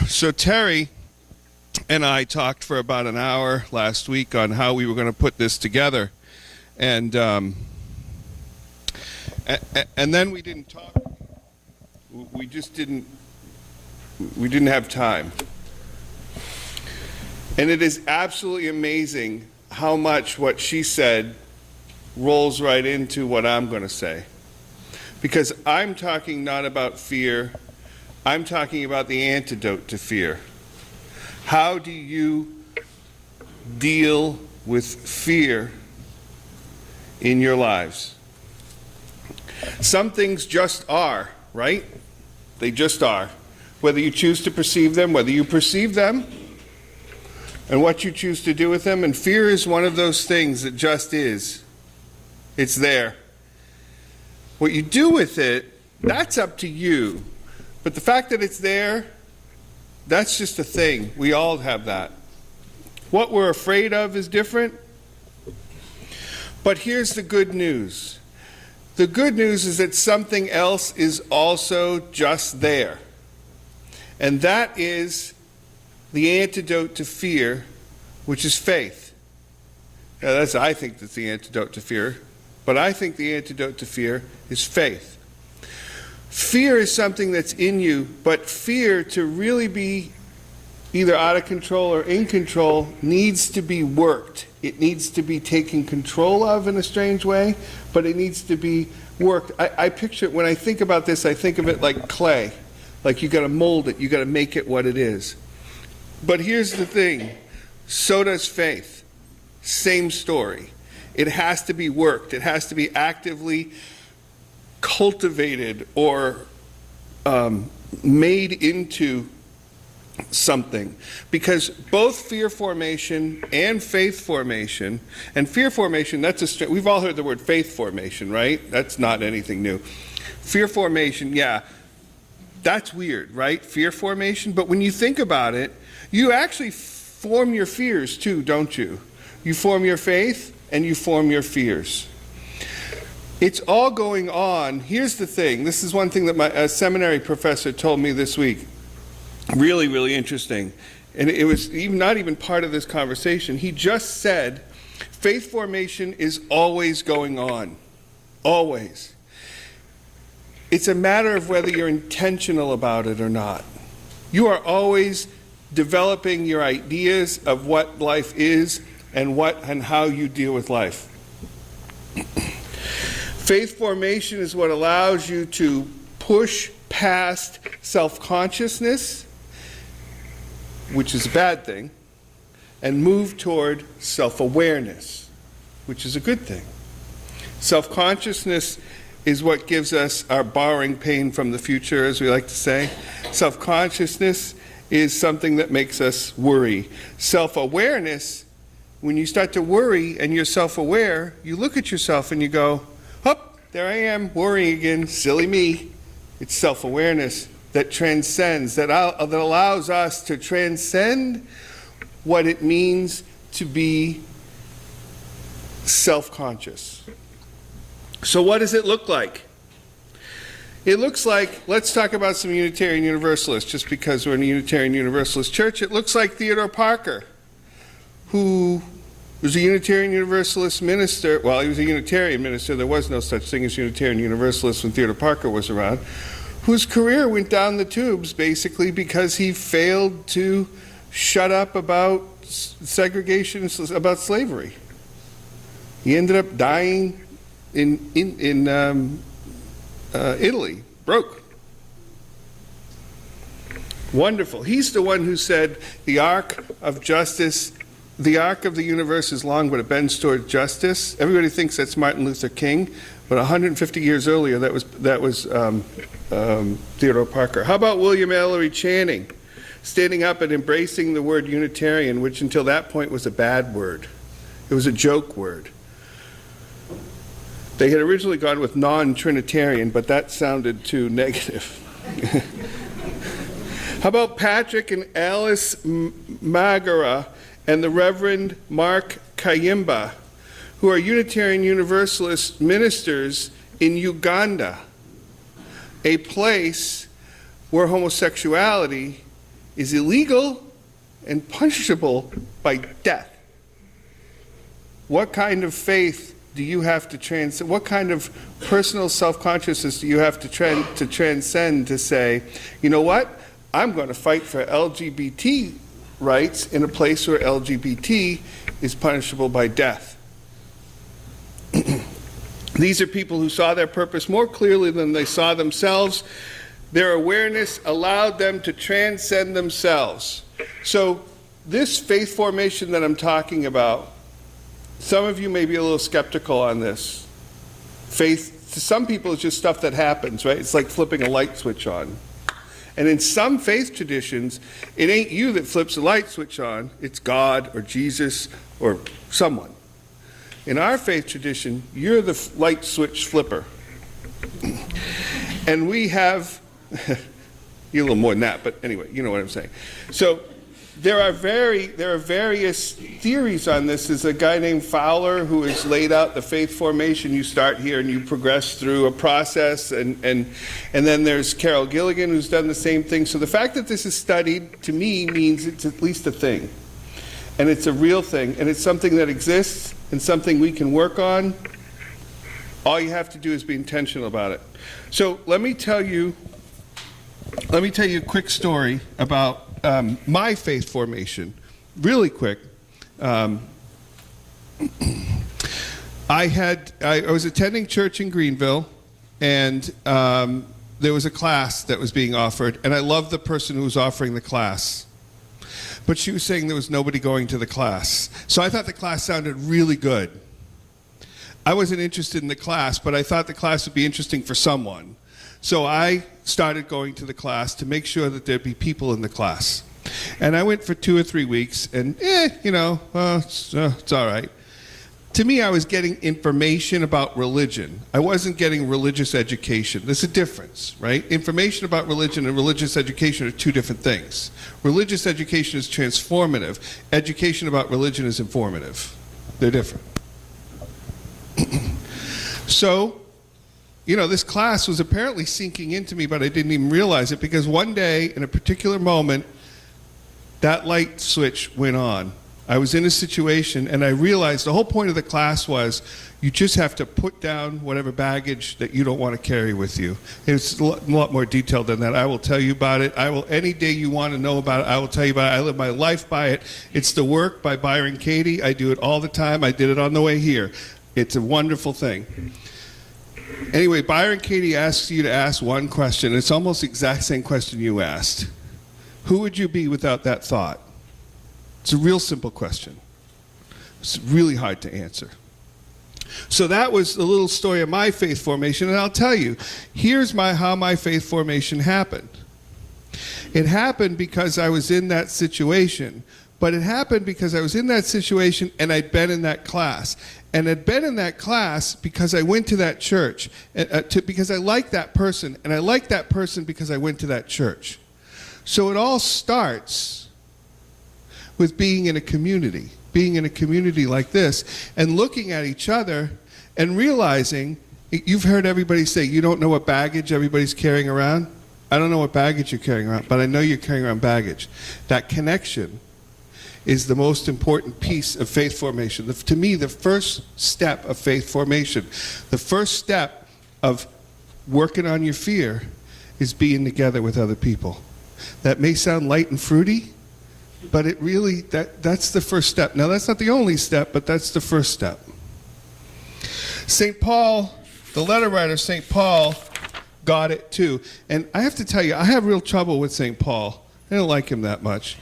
So Terry and I talked for about an hour last week on how we were going to put this together, and then we didn't talk. We just didn't. We didn't have time. And it is absolutely amazing how much what she said rolls right into what I'm going to say. Because I'm talking not about fear, I'm talking about the antidote to fear. How do you deal with fear in your lives? Some things just are, right? They just are. Whether you choose to perceive them, whether you perceive them, and what you choose to do with them. And fear is one of those things that just is. It's there. What you do with it, that's up to you. But the fact that it's there, that's just a thing. We all have that. What we're afraid of is different. But here's the good news. The good news is that something else is also just there. And that is the antidote to fear, which is faith. Now I think that's the antidote to fear. But I think the antidote to fear is faith. Fear is something that's in you, but fear, to really be either out of control or in control, needs to be worked. It needs to be taken control of in a strange way, but it needs to be worked. I picture it, when I think about this, I think of it like clay. Like you got to mold it, you got to make it what it is. But here's the thing, so does faith. Same story. It has to be worked. It has to be actively cultivated or made into something. Because both fear formation and faith formation, and fear formation, we've all heard the word faith formation, right? That's not anything new. Fear formation, yeah, that's weird, right? Fear formation. But when you think about it, you actually form your fears too, don't you? You form your faith and you form your fears. It's all going on. Here's the thing. This is one thing that my seminary professor told me this week. Really, really interesting. And it was not even part of this conversation. He just said, faith formation is always going on. Always. It's a matter of whether you're intentional about it or not. You are always developing your ideas of what life is and how you deal with life. Faith formation is what allows you to push past self-consciousness, which is a bad thing, and move toward self-awareness, which is a good thing. Self-consciousness is what gives us our borrowing pain from the future, as we like to say. Self-consciousness is something that makes us worry. Self-awareness, when you start to worry and you're self-aware, you look at yourself and you go, oh, there I am, worrying again, silly me. It's self-awareness that transcends, that allows us to transcend what it means to be self-conscious. So what does it look like? It looks like, let's talk about some Unitarian Universalists, just because we're in a Unitarian Universalist church. It looks like Theodore Parker, who was a Unitarian Universalist minister. Well, he was a Unitarian minister. There was no such thing as Unitarian Universalist when Theodore Parker was around, whose career went down the tubes basically because he failed to shut up about segregation, about slavery. He ended up dying in Italy, broke. Wonderful. He's the one who said the arc of justice, the arc of the universe is long, but it bends toward justice. Everybody thinks that's Martin Luther King, but 150 years earlier, that was Theodore Parker. How about William Ellery Channing, standing up and embracing the word Unitarian, which until that point was a bad word. It was a joke word. They had originally gone with non-Trinitarian, but that sounded too negative. How about Patrick and Alice Magara and the Reverend Mark Kayimba, who are Unitarian Universalist ministers in Uganda, a place where homosexuality is illegal and punishable by death. What kind of faith do you have to transcend? What kind of personal self-consciousness do you have to transcend to say, you know what? I'm going to fight for LGBT rights in a place where LGBT is punishable by death. These are people who saw their purpose more clearly than they saw themselves. Their awareness allowed them to transcend themselves. So this faith formation that I'm talking about, some of you may be a little skeptical on this. Faith, to some people, is just stuff that happens, right? It's like flipping a light switch on. And in some faith traditions, it ain't you that flips a light switch on, it's God or Jesus or someone. In our faith tradition, you're the light switch flipper. And we have, you're a little more than that, but anyway, you know what I'm saying. So there are various theories on this. There's a guy named Fowler who has laid out the faith formation. You start here and you progress through a process, and then there's Carol Gilligan who's done the same thing. So the fact that this is studied, to me, means it's at least a thing. And it's a real thing, and it's something that exists and something we can work on. All you have to do is be intentional about it. So let me tell you a quick story about my faith formation, really quick. I was attending church in Greenville, and there was a class that was being offered, and I loved the person who was offering the class. But she was saying there was nobody going to the class. So I thought the class sounded really good. I wasn't interested in the class, but I thought the class would be interesting for someone. So I started going to the class to make sure that there'd be people in the class. And I went for 2 or 3 weeks, and it's all right. To me, I was getting information about religion. I wasn't getting religious education. There's a difference, right? Information about religion and religious education are two different things. Religious education is transformative. Education about religion is informative. They're different. So, this class was apparently sinking into me, but I didn't even realize it, because one day, in a particular moment, that light switch went on. I was in a situation, and I realized the whole point of the class was you just have to put down whatever baggage that you don't want to carry with you. It's a lot more detailed than that. I will tell you about it. Any day you want to know about it, I will tell you about it. I live my life by it. It's The Work by Byron Katie. I do it all the time. I did it on the way here. It's a wonderful thing. Anyway, Byron Katie asks you to ask one question. It's almost the exact same question you asked. Who would you be without that thought? It's a real simple question. It's really hard to answer. So that was a little story of my faith formation, and I'll tell you, here's how my faith formation happened. It happened because I was in that situation, but it happened because I was in that situation and I'd been in that class. And I'd been in that class because I went to that church, because I liked that person, and I liked that person because I went to that church. So it all starts with being in a community like this, and looking at each other and realizing, you've heard everybody say, you don't know what baggage everybody's carrying around. I don't know what baggage you're carrying around, but I know you're carrying around baggage. That connection is the most important piece of faith formation. To me, the first step of faith formation, the first step of working on your fear, is being together with other people. That may sound light and fruity, but it really, that's the first step. Now, that's not the only step, but that's the first step. St. Paul, the letter writer, St. Paul, got it too. And I have to tell you, I have real trouble with St. Paul. I don't like him that much.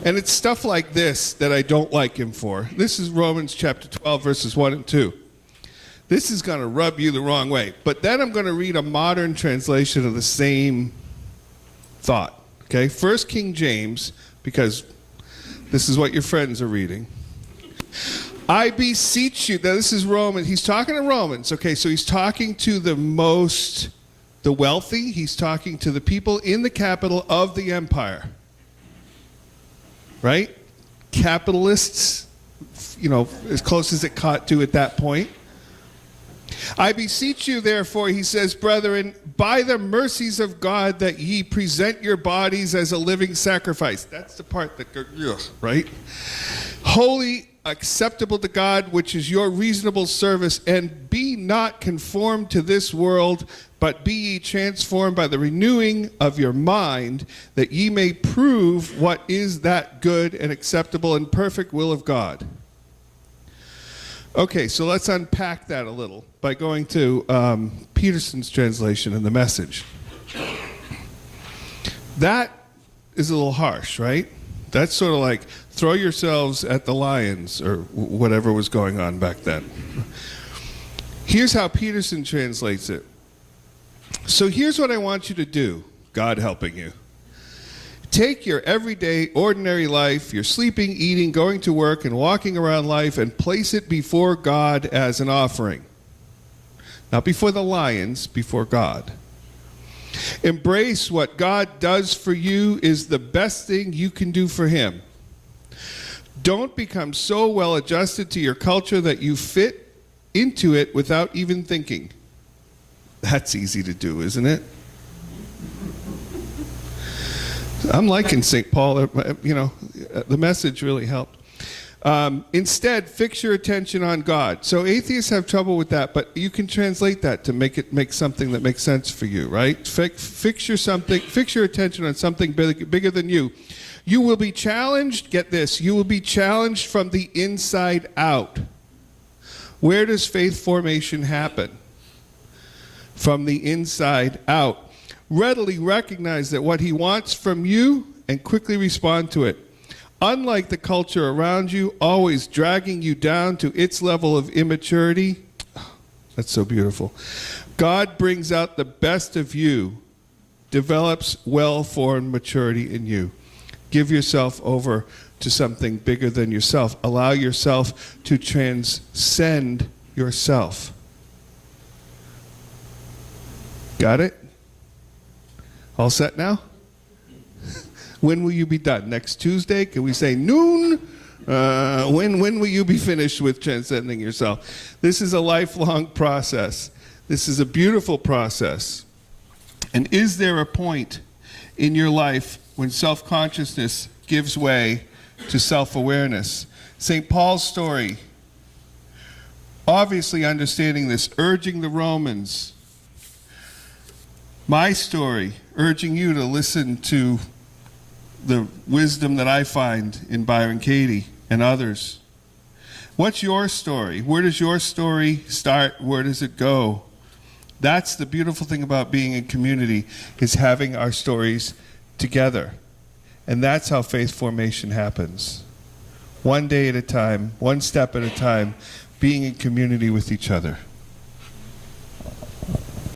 And it's stuff like this that I don't like him for. This is Romans chapter 12, verses 1 and 2. This is going to rub you the wrong way. But then I'm going to read a modern translation of the same thought. Okay, First King James, because this is what your friends are reading. I beseech you. Now this is Roman. He's talking to Romans. Okay, so he's talking to the wealthy. He's talking to the people in the capital of the empire. Right? Capitalists, as close as it caught to at that point. I beseech you, therefore, he says, brethren, by the mercies of God, that ye present your bodies as a living sacrifice. That's the part that goes, ugh, right? Holy, acceptable to God, which is your reasonable service, and be not conformed to this world, but be ye transformed by the renewing of your mind, that ye may prove what is that good and acceptable and perfect will of God. Okay, so let's unpack that a little by going to Peterson's translation in the Message. That is a little harsh, right? That's sort of like throw yourselves at the lions or whatever was going on back then. Here's how Peterson translates it. So here's what I want you to do, God helping you. Take your everyday, ordinary life, your sleeping, eating, going to work, and walking around life, and place it before God as an offering. Not before the lions, before God. Embrace what God does for you is the best thing you can do for him. Don't become so well adjusted to your culture that you fit into it without even thinking. That's easy to do, isn't it? I'm liking St. Paul. The Message really helped. Instead, fix your attention on God. So atheists have trouble with that, but you can translate that to make something that makes sense for you, right? Fix your attention on something bigger than you. You will be challenged, get this, you will be challenged from the inside out. Where does faith formation happen? From the inside out. Readily recognize that what he wants from you and quickly respond to it. Unlike the culture around you, always dragging you down to its level of immaturity. That's so beautiful. God brings out the best of you, develops well-formed maturity in you. Give yourself over to something bigger than yourself. Allow yourself to transcend yourself. Got it? All set now? When will you be done? Next Tuesday? Can we say noon? When will you be finished with transcending yourself? This is a lifelong process. This is a beautiful process. And is there a point in your life when self-consciousness gives way to self-awareness? St. Paul's story, obviously understanding this, urging the Romans. My story, urging you to listen to the wisdom that I find in Byron Katie and others. What's your story? Where does your story start? Where does it go? That's the beautiful thing about being in community, is having our stories together. And that's how faith formation happens. One day at a time, one step at a time, being in community with each other.